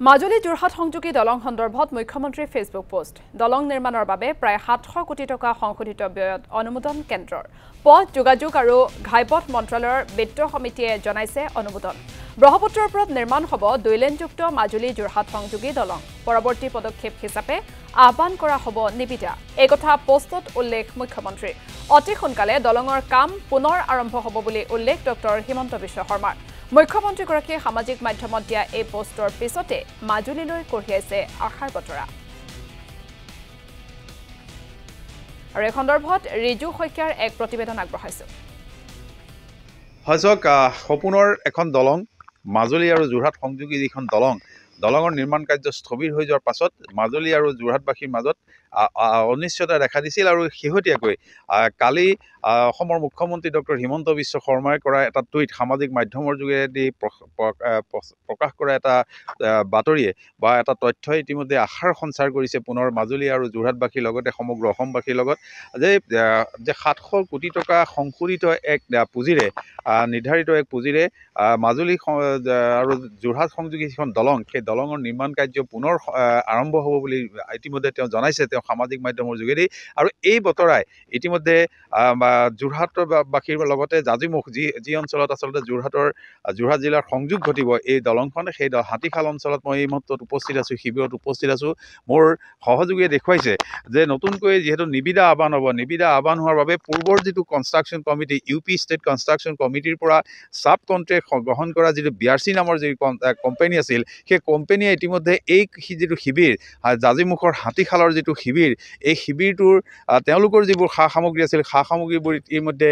মাজুলী যোৰহাট সংযোগী দলং সন্দৰ্ভত মুখ্যমন্ত্ৰীৰ ফেচবুক পোষ্ট দলং নিৰ্মাণৰ বাবে প্ৰায় ৭০০ কোটি টকা সংশোধিত ব্যয়ত অনুমোদন কেন্দ্ৰৰ পথ যোগাযোগ আৰু ঘাইপথ মন্ত্ৰালয়ৰ বিত্ত সমিতিয়ে জনাইছে অনুমোদন ব্ৰহ্মপুত্ৰৰ ওপৰত নিৰ্মাণ হ'ব ২ লেনযুক্ত মাজুলী যোৰহাট সংযোগী দলং পৰৱৰ্তী পদক্ষেপ হিচাপে আহ্বান কৰা হ'ব নিবিদা এই কথা পোষ্টত উল্লেখ মুখ্যমন্ত্ৰীৰ অতি সোনকালে দলঙৰ কাম পুনৰ আৰম্ভ হ'ব বুলি উল্লেখ ডক্টৰ হিমন্ত বিশ্ব শৰ্মাৰ মুখ্যমন্ত্ৰীগৰাকীয়ে সামাজিক মাধ্যমত দিয়া এই পোষ্টৰ পিছতে মাজুলীলৈ কঢ়িয়াইছে আশাৰ বতৰা আৰু এই সন্দৰ্ভত ৰিজু শইকীয়াৰ এক প্ৰতিবেদন আগবঢ়াইছো হজক সপোনৰ এখন দলং মাজুলী আৰু যোৰহাট সংযোগী যিখন দলঙৰ নিৰ্মাণ কাৰ্য স্থবিৰ হৈ যোৱাৰ পাছত মাজুলী আৰু যোৰহাটবাসীৰ মাজত অনিশ্চয়তা দেখা দিছিল আৰু শেহতীয়াকৈ কালি অসমৰ মুখ্যমন্ত্ৰী ডক্টৰ হিমন্ত বিশ্ব শৰ্মাই কৰা এটা টুইট সামাজিক মাধ্যমৰ যোগেদি প্ৰকাশ কৰা এটা বাতৰিয়ে বা এটা তথ্যই ইতিমধ্যে আশাৰ সঞ্চাৰ কৰিছে পুনৰ মাজুলী আৰু যোৰহাটবাসীৰ লগতে সমগ্ৰ অসমবাসীৰ লগত যে ৭০০ কোটি টকা সংশোধিত এক পুঁজিৰে নিৰ্ধাৰিত এক পুঁজিৰে মাজুলী আৰু যোৰহাট সংযোগী যিখন দলং সেই দলঙৰ নিৰ্মাণ কাৰ্য পুনৰ আৰম্ভ হ'ব বুলি ইতিমধ্যে তেওঁ জনাইছে তেওঁ সামাজিক মাধ্যমৰ যোগেদি আৰু এই বতৰাই ইতিমধ্যে যোৰহাটবাসীৰ লগতে জাজিমুখ যি অঞ্চলত আচলতে যোৰহাট জিলাৰ সংযোগ ঘটিব এই দলংখন সেই হাতীখাল অঞ্চলত মই এই মুহূৰ্তত উপস্থিত আছোঁ শিবিৰত উপস্থিত আছোঁ মোৰ সহযোগীয়ে দেখুৱাইছে যে নতুনকৈ যিহেতু নিবিদা আহ্বান হ'ব নিবিদা আহ্বান হোৱাৰ বাবে পূৰ্বৰ যিটো construction committee UP state construction কমিটিৰ পৰা ছাব কণ্ট্ৰেক্ট গ্ৰহণ কৰা যিটো BRC নামৰ যি কোম্পানী আছিল সেই কোম্পানীয়ে ইতিমধ্যে এই যিটো শিবিৰ জাজিমুখৰ হাতীখালৰ যিটো শিবিৰ এই শিবিৰটোৰ তেওঁলোকৰ যিবোৰ সা সামগ্ৰী আছিল সা সামগ্ৰীবোৰ ইতিমধ্যে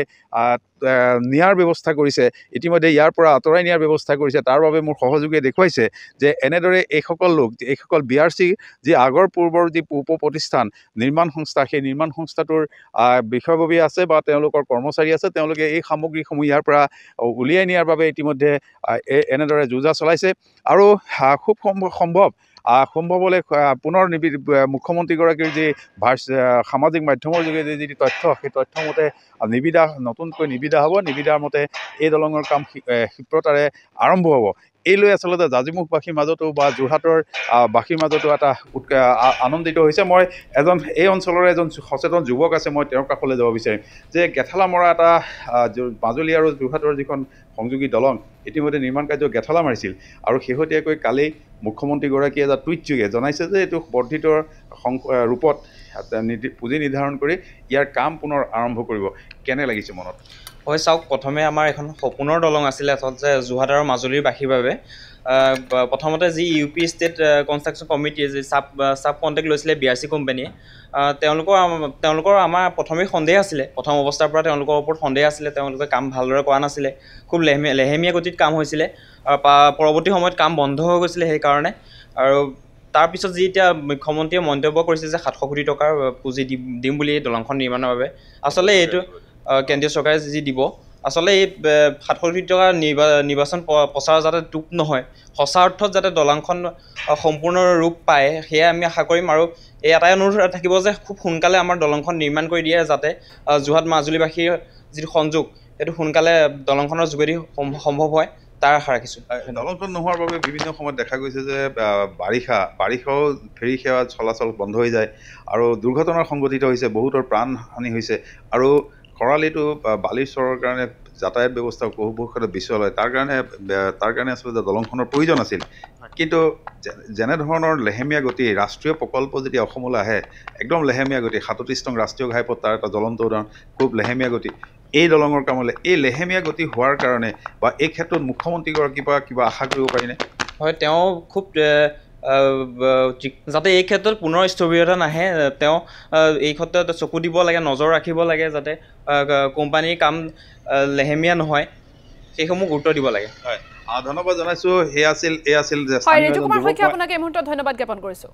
নিয়াৰ ব্যৱস্থা কৰিছে ইতিমধ্যে ইয়াৰ পৰা আঁতৰাই নিয়াৰ ব্যৱস্থা কৰিছে তাৰ বাবে মোৰ সহযোগীয়ে দেখুৱাইছে যে এনেদৰে এইসকল BRC যি আগৰ পূৰ্বৰ যি উপ প্ৰতিষ্ঠান নিৰ্মাণ সংস্থা সেই নিৰ্মাণ সংস্থাটোৰ বিষয়ববী আছে বা তেওঁলোকৰ কৰ্মচাৰী আছে তেওঁলোকে এই সামগ্ৰীসমূহ ইয়াৰ পৰা উলিয়াই নিয়াৰ বাবে ইতিমধ্যে এনেদৰে যোজা চলাইছে আৰু খুব সম্ভৱলৈ পুনৰ মুখ্যমন্ত্ৰীগৰাকীৰ যি সামাজিক মাধ্যমৰ যোগেদি যি তথ্য সেই তথ্যমতে নতুনকৈ নিবিদা হ'ব নিবিদাৰ মতে এই দলঙৰ কাম ক্ষিপ্ৰতাৰে আৰম্ভ হ'ব এই লৈ আচলতে জাজিমুখবাসীৰ মাজতো বা যোৰহাটৰ বাসীৰ মাজতো এটা আনন্দিত হৈছে মই এই অঞ্চলৰ এজন সচেতন যুৱক আছে মই তেওঁৰ কাষলৈ যাব বিচাৰিম যে গেঠালা মৰা এটা মাজুলী আৰু যোৰহাটৰ যিখন সংযোগী দলং ইতিমধ্যে নিৰ্মাণ কাৰ্য গেঠালা মাৰিছিল আৰু শেহতীয়াকৈ কালি মুখ্যমন্ত্ৰীগৰাকীয়ে এটা টুইট যোগে জনাইছে যে এইটো বৰ্ধিত ৰূপত পুঁজি নিৰ্ধাৰণ কৰি ইয়াৰ কাম পুনৰ আৰম্ভ কৰিব কেনে লাগিছে মনত হয় চাওক প্ৰথমে আমাৰ এখন সপোনৰ দলং আছিলে আচলতে যোৰহাট আৰু মাজুলীৰ বাসীৰ বাবে প্ৰথমতে যি UP ষ্টেট কনষ্ট্ৰাকশ্যন কমিটিয়ে যি ছাব কণ্টেক্ট লৈছিলে BRC কোম্পানীয়ে তেওঁলোকৰ আমাৰ প্ৰথমেই সন্দেহ আছিলে প্ৰথম অৱস্থাৰ পৰা তেওঁলোকৰ ওপৰত সন্দেহ আছিলে তেওঁলোকে কাম ভালদৰে কৰা নাছিলে খুব লেহেমীয়া গতিত কাম হৈছিলে পৰৱৰ্তী সময়ত কাম বন্ধ হৈ গৈছিলে সেইকাৰণে আৰু তাৰপিছত যি এতিয়া মুখ্যমন্ত্ৰীয়ে মন্তব্য কৰিছে যে ৭০০ কোটি টকাৰ পুঁজি দিম বুলি এই দলংখন নিৰ্মাণৰ বাবে আচলতে এইটো কেন্দ্ৰীয় চৰকাৰে যি দিব আচলতে এই ৭০০ কোটি টকাৰ নিৰ্বাচন প্ৰচাৰ যাতে টুপ নহয় সঁচা অৰ্থত যাতে দলংখন সম্পূৰ্ণ ৰূপ পায় সেয়া আমি আশা কৰিম আৰু এই এটাই অনুৰোধ থাকিব যে খুব সোনকালে আমাৰ দলংখন নিৰ্মাণ কৰি দিয়ে যাতে যোৰহাট মাজুলীবাসীৰ যিটো সংযোগ সেইটো সোনকালে দলংখনৰ যোগেদি সম্ভৱ হয় তাৰ আশা ৰাখিছোঁ দলংখন নোহোৱাৰ বাবে বিভিন্ন সময়ত দেখা গৈছে যে বাৰিষাও ফেৰী সেৱা চলাচল বন্ধ হৈ যায় আৰু দুৰ্ঘটনাৰ সংঘটিত হৈছে বহুতৰ প্ৰাণহানি হৈছে আৰু খৰালিটো বালিৰ চৰৰ কাৰণে যাতায়াত ব্যৱস্থা বহু ক্ষেত্ৰত বিচল হয় তাৰ কাৰণে আচলতে দলংখনৰ প্ৰয়োজন আছিল কিন্তু যেনেধৰণৰ লেহেমীয়া গতি ৰাষ্ট্ৰীয় প্ৰকল্প যেতিয়া অসমলৈ আহে একদম লেহেমীয়া গতি ৩৭ নং ৰাষ্ট্ৰীয় ঘাইপথ তাৰ এটা জ্বলন্ত উদাহৰণ খুব লেহেমীয়া গতি এই দলঙৰ কামলৈ এই লেহেমীয়া গতি হোৱাৰ কাৰণে বা এই ক্ষেত্ৰত মুখ্যমন্ত্ৰীগৰাকীৰ পৰা কিবা আশা কৰিব পাৰিনে হয় তেওঁ খুব যাতে এই ক্ষেত্ৰত পুনৰ স্থবিৰতা নাহে তেওঁ এই ক্ষেত্ৰত চকু দিব লাগে নজৰ ৰাখিব লাগে যাতে কোম্পানীৰ কাম লেহেমীয়া নহয় সেইসমূহ গুৰুত্ব দিব লাগে হয় ধন্যবাদ জনাইছোঁ এই আছিল ৰিজু কুমাৰ শইকীয়া আপোনাক এই মুহূৰ্তত ধন্যবাদ জ্ঞাপন কৰিছোঁ